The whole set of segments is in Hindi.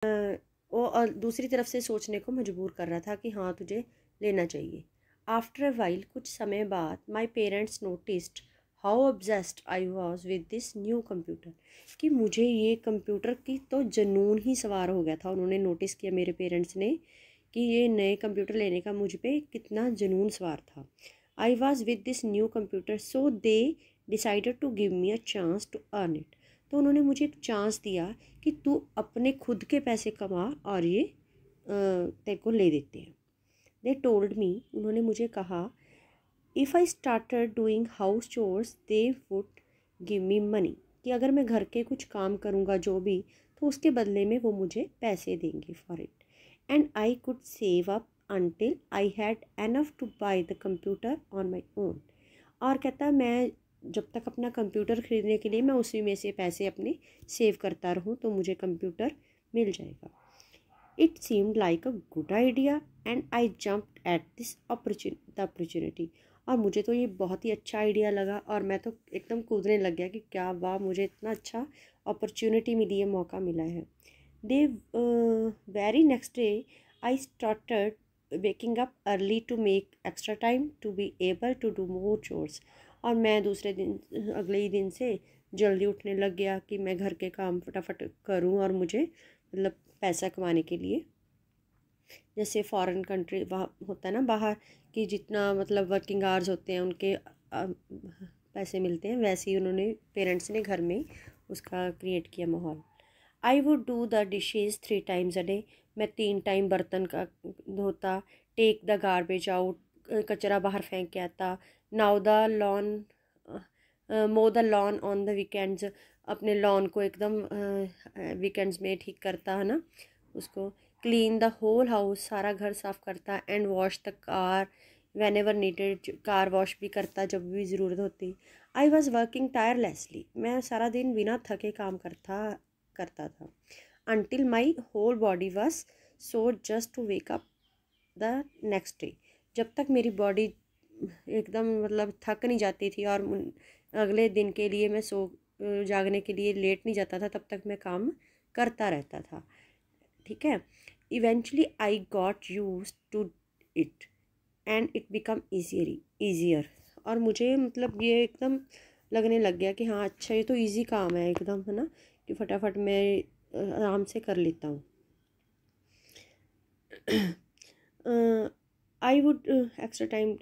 वो और दूसरी तरफ से सोचने को मजबूर कर रहा था कि हाँ तुझे लेना चाहिए। आफ्टर अ वाइल, कुछ समय बाद, my parents noticed how obsessed I was with this new computer, कि मुझे ये कंप्यूटर की तो जुनून ही सवार हो गया था। उन्होंने नोटिस किया, मेरे पेरेंट्स ने, कि ये नए कंप्यूटर लेने का मुझ पे कितना जुनून सवार था। I was with this new computer so they decided to give me a chance to earn it. तो उन्होंने मुझे एक चांस दिया कि तू अपने खुद के पैसे कमा और ये तेरे को ले देते हैं। दे टोल्ड मी, उन्होंने मुझे कहा, if I started doing house chores they would give me money, कि अगर मैं घर के कुछ काम करूँगा जो भी, तो उसके बदले में वो मुझे पैसे देंगे for it. And I could save up until I had enough to buy the computer on my own। और कहता है मैं जब तक अपना कंप्यूटर ख़रीदने के लिए मैं उसी में से पैसे अपने सेव करता रहूँ तो मुझे कंप्यूटर मिल जाएगा। It seemed like a good idea and I jumped at this opportunity. और मुझे तो ये बहुत ही अच्छा आइडिया लगा और मैं तो एकदम कूदने लग गया कि क्या वाह, मुझे इतना अच्छा अपॉर्चुनिटी मिली है, मौका मिला है। The very next day I started waking up early to make extra time to be able to do more chores। और मैं दूसरे दिन, अगले ही दिन से जल्दी उठने लग गया कि मैं घर के काम फटाफट करूं और मुझे मतलब पैसा कमाने के लिए, जैसे फॉरेन कंट्री वहाँ होता है ना बाहर, कि जितना मतलब वर्किंग आवर्स होते हैं उनके पैसे मिलते हैं, वैसे ही उन्होंने पेरेंट्स ने घर में उसका क्रिएट किया माहौल। I would do the dishes 3 times a day, मैं 3 टाइम बर्तन का धोता। टेक द गार्बेज आउट, कचरा बाहर फेंक के आता। नाउ द लॉन मो the lawn on the weekends, अपने लॉन को एकदम वीकेंड्स में ठीक करता है ना उसको। क्लीन द होल हाउस, सारा घर साफ़ करता। And wash the car when ever needed, car wash भी करता जब भी ज़रूरत होती। आई वॉज़ वर्किंग टायरलेसली, मैं सारा दिन बिना थके काम करता था। Until my whole body was so just to wake up the next day, जब तक मेरी बॉडी एकदम मतलब थक नहीं जाती थी और अगले दिन के लिए मैं जागने के लिए लेट नहीं जाता था, तब तक मैं काम करता रहता था। ठीक है। Eventually I got used to it and it become easier. और मुझे मतलब ये एकदम लगने लग गया कि हाँ अच्छा, ये तो इजी काम है एकदम, है ना, कि फटाफट मैं आराम से कर लेता हूँ। I would extra time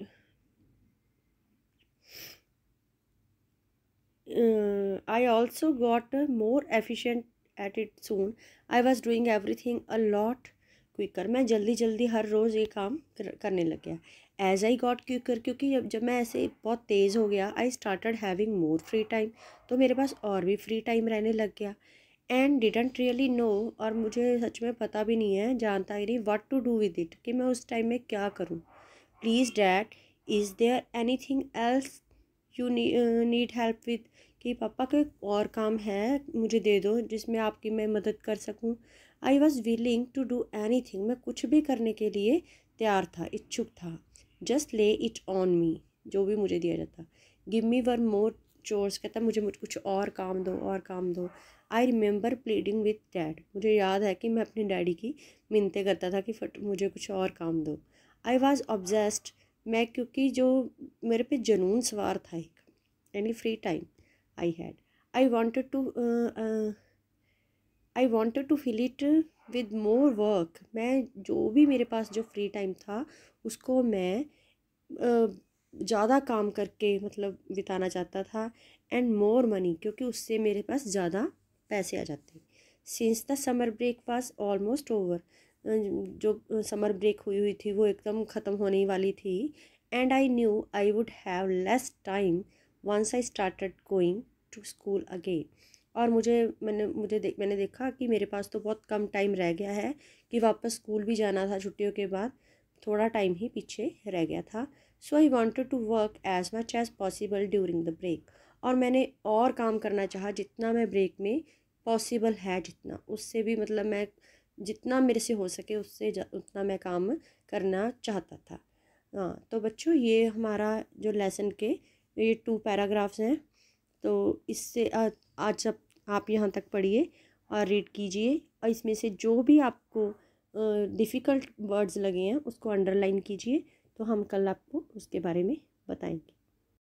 I also got more efficient at it soon। I was doing everything a lot quicker। मैं जल्दी जल्दी हर रोज़ ये काम करने लग गया। As I got quicker, क्योंकि जब मैं ऐसे बहुत तेज़ हो गया, I started having more free time, तो मेरे पास और भी फ्री टाइम रहने लग गया। And didn't really know, और मुझे सच में पता भी नहीं है, जानता ही नहीं what to do with it, कि मैं उस टाइम में क्या करूँ। Please dad, is there anything else you need help with, कि पापा के और काम है मुझे दे दो जिसमें आपकी मैं मदद कर सकूं। I was willing to do anything, मैं कुछ भी करने के लिए तैयार था, इच्छुक था। जस्ट ले इट ऑन मी, जो भी मुझे दिया जाता। Give me one more chores, कहता मुझे कुछ और काम दो, और काम दो। I remember pleading with dad, मुझे याद है कि मैं अपने डैडी की मिन्नतें करता था कि मुझे कुछ और काम दो। आई वॉज़ ऑब्जेस्ड, मैं क्योंकि जो मेरे पे जुनून सवार था एक, any free time I had, I wanted to I wanted to fill it with more work। मैं जो भी मेरे पास जो फ्री टाइम था उसको मैं ज़्यादा काम करके मतलब बिताना चाहता था। एंड मोर मनी, क्योंकि उससे मेरे पास ज़्यादा पैसे आ जाते। Since the summer break was almost over, जो समर ब्रेक हुई थी वो एकदम ख़त्म होने वाली थी। And I knew I would have less time once I started going to school again. और मैंने देखा कि मेरे पास तो बहुत कम टाइम रह गया है, कि वापस स्कूल भी जाना था छुट्टियों के बाद, थोड़ा टाइम ही पीछे रह गया था। So I wanted to work as much as possible during the break, और मैंने और काम करना चाहा जितना मैं ब्रेक में पॉसिबल है, जितना उससे भी मतलब मैं जितना मेरे से हो सके उससे उतना मैं काम करना चाहता था। हाँ तो बच्चों, ये हमारा जो लेसन के ये 2 पैराग्राफ्स हैं, तो इससे आज आप यहाँ तक पढ़िए और रीड कीजिए, और इसमें से जो भी आपको डिफ़िकल्ट वर्ड्स लगे हैं उसको अंडरलाइन कीजिए। तो हम कल आपको उसके बारे में बताएंगे।